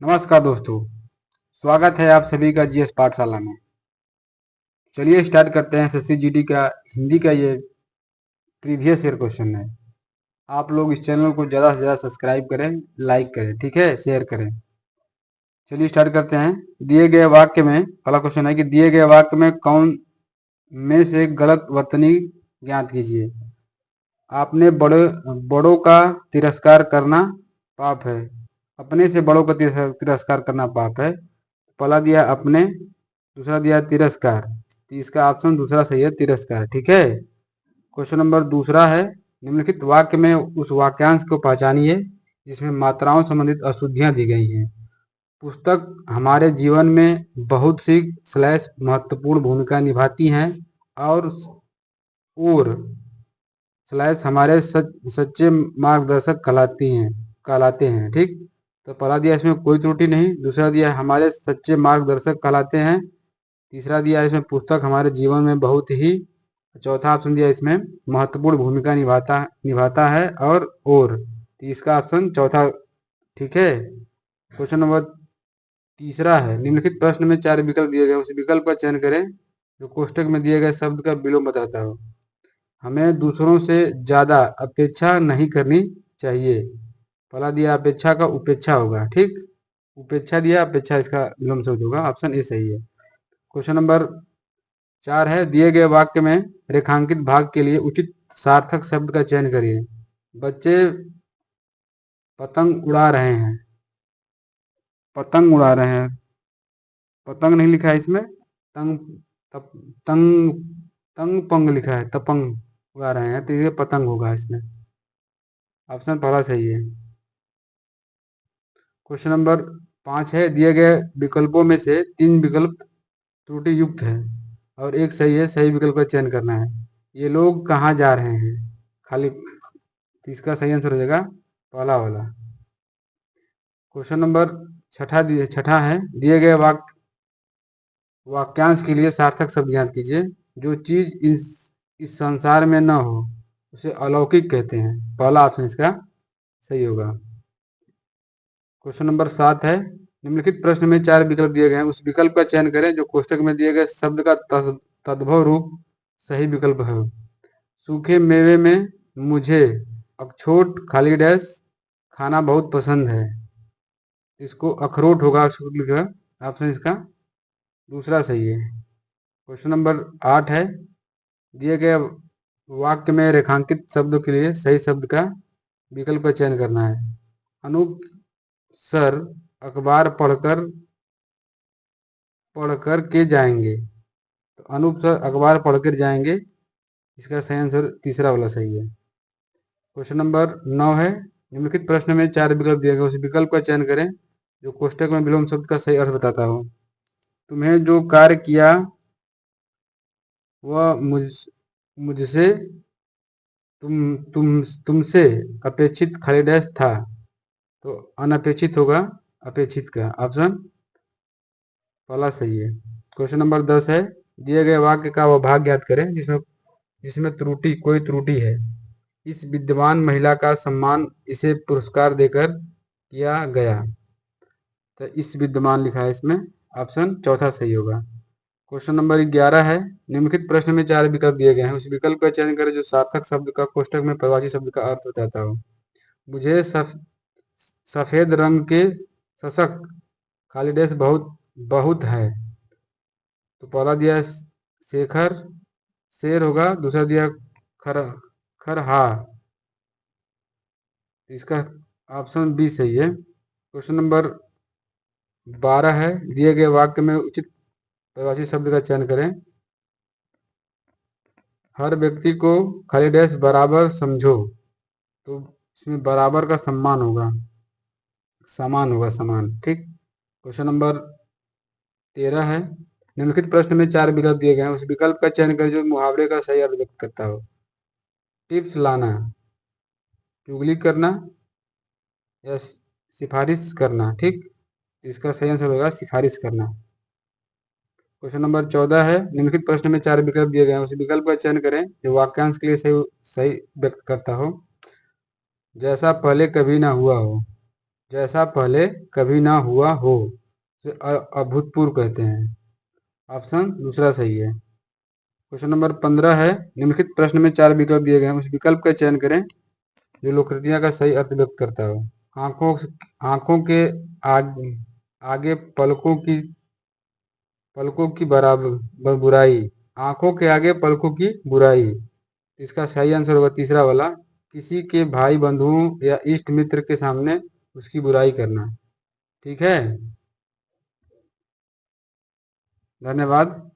नमस्कार दोस्तों, स्वागत है आप सभी का जीएस पाठशाला में। चलिए स्टार्ट करते हैं। एसएससी जीडी का हिंदी का ये प्रीवियस ईयर क्वेश्चन है। आप लोग इस चैनल को ज़्यादा से ज़्यादा सब्सक्राइब करें, लाइक करें, ठीक है, शेयर करें। चलिए स्टार्ट करते हैं। दिए गए वाक्य में पहला क्वेश्चन है कि दिए गए वाक्य में कौन में से गलत वर्तनी ज्ञात कीजिए। आपने बड़ों का तिरस्कार करना पाप है। अपने से बड़ों का तिरस्कार करना पाप है। पहला दिया अपने, दूसरा दिया तिरस्कार, तो इसका ऑप्शन दूसरा सही है, तिरस्कार। ठीक है। क्वेश्चन नंबर दूसरा है, निम्नलिखित वाक्य में उस वाक्यांश को पहचानिए जिसमें मात्राओं संबंधित अशुद्धियां दी गई हैं। पुस्तक हमारे जीवन में बहुत सी स्लैश महत्वपूर्ण भूमिका निभाती हैं और स्लैश हमारे सच्चे मार्गदर्शक कहलाते हैं। ठीक, तो पहला दिया इसमें कोई त्रुटि नहीं, दूसरा दिया हमारे सच्चे मार्गदर्शक कहलाते हैं, तीसरा दिया इसमें पुस्तक हमारे जीवन में बहुत ही, चौथा ऑप्शन दिया इसमें महत्वपूर्ण भूमिका निभाता है और तो इसका ऑप्शन चौथा ठीक है। क्वेश्चन नंबर तीसरा है, निम्नलिखित प्रश्न में 4 विकल्प दिए गए, उस विकल्प का चयन करें जो कोष्टक में दिए गए शब्द का विलोम बताता हो। हमें दूसरों से ज्यादा अपेक्षा नहीं करनी चाहिए। पहला दिया अपेक्षा का उपेक्षा होगा। ठीक, उपेक्षा दिया, अपेक्षा इसका विलोम शब्द होगा, ऑप्शन ए सही है। क्वेश्चन नंबर 4 है, दिए गए वाक्य में रेखांकित भाग के लिए उचित सार्थक शब्द का चयन करिए। बच्चे पतंग उड़ा रहे हैं। पतंग उड़ा रहे हैं, पतंग नहीं लिखा है इसमें, तंग तप, तंग तंग पंग लिखा है, तपंग उड़ा रहे हैं, तो ये पतंग होगा इसमें, ऑप्शन पहला सही है। क्वेश्चन नंबर 5 है, दिए गए विकल्पों में से 3 विकल्प त्रुटि युक्त है और एक सही है, सही विकल्प का चयन करना है। ये लोग कहाँ जा रहे हैं, खाली, तो इसका सही आंसर हो जाएगा पहला वाला। क्वेश्चन नंबर छठा है, दिए गए वाक्यांश के लिए सार्थक शब्द ज्ञात कीजिए। जो चीज इस संसार में न हो उसे अलौकिक कहते हैं। पहला ऑप्शन इसका सही होगा। क्वेश्चन नंबर 7 है, निम्नलिखित प्रश्न में 4 विकल्प दिए गए हैं, उस विकल्प का चयन करें जो कोष्टक में दिए गए शब्द का तद्भव रूप सही विकल्प है। सूखे मेवे में मुझे अखरोट खाली डैश खाना बहुत पसंद है, इसको अखरोट होगा, ऑप्शन इसका दूसरा सही है। क्वेश्चन नंबर 8 है, दिए गए वाक्य में रेखांकित शब्दों के लिए सही शब्द का विकल्प का चयन करना है। अनूप सर अखबार पढ़कर के जाएंगे, तो अनूप सर अखबार पढ़कर जाएंगे, इसका सही आंसर तीसरा वाला सही है। क्वेश्चन नंबर 9 है, निम्नलिखित प्रश्न में 4 विकल्प दिए गए, उस विकल्प का चयन करें जो कोष्टक में विलोम शब्द का सही अर्थ बताता हो। तुम्हें जो कार्य किया वह मुझसे तुमसे अपेक्षित खाली डैश था, तो अनपेक्षित होगा, अपेक्षित का, ऑप्शन पहला सही है। क्वेश्चन नंबर 10 है, दिए गए वाक्य का वह भाग ज्ञात करें जिसमें जिसमें कोई त्रुटि है। इस विद्वान महिला का सम्मान इसे पुरस्कार देकर किया गया, तो इस विद्वान लिखा है इसमें, ऑप्शन चौथा सही होगा। क्वेश्चन नंबर 11 है, निम्नलिखित प्रश्न में 4 विकल्प दिए गए हैं, उस विकल्प का चयन करें जो सार्थक शब्द का कोष्टक में परिभाषित शब्द का अर्थ बताता हो। मुझे सफेद रंग के शशक खाली डैश बहुत बहुत है, तो पहला दिया शेखर शेर होगा, दूसरा दिया खर खरहा, इसका ऑप्शन बी सही है। क्वेश्चन नंबर 12 है, दिए गए वाक्य में उचित परिभाषित शब्द का चयन करें। हर व्यक्ति को खाली डैश बराबर समझो, तो इसमें बराबर का सम्मान होगा, समान होगा, समान। ठीक, क्वेश्चन नंबर 13 है, निम्नलिखित प्रश्न में 4 विकल्प दिए गए हैं, उस विकल्प का चयन करें जो मुहावरे का सही अर्थ व्यक्त करता हो। टिप्स लाना, चुगली करना या सिफारिश करना। ठीक, इसका सही आंसर होगा सिफारिश करना। क्वेश्चन नंबर 14 है, निम्नलिखित प्रश्न में 4 विकल्प दिए गए हैं, उस विकल्प का चयन करें जो वाक्यांश के लिए सही व्यक्त करता हो। जैसा पहले कभी ना हुआ हो, जैसा पहले कभी ना हुआ हो, उसे अभूतपूर्व कहते हैं। ऑप्शन दूसरा सही है। क्वेश्चन नंबर 15 है, निम्नलिखित प्रश्न में 4 विकल्प दिए गए हैं, उस विकल्प का चयन करें जो लोककृतियां का सही अर्थ व्यक्त करता हो। आंखों आंखों के आगे पलकों की बराबर बुराई। आंखों के आगे पलकों की बुराई। इसका सही आंसर होगा तीसरा वाला, किसी के भाई बंधुओं या इष्ट मित्र के सामने उसकी बुराई करना। ठीक है, धन्यवाद।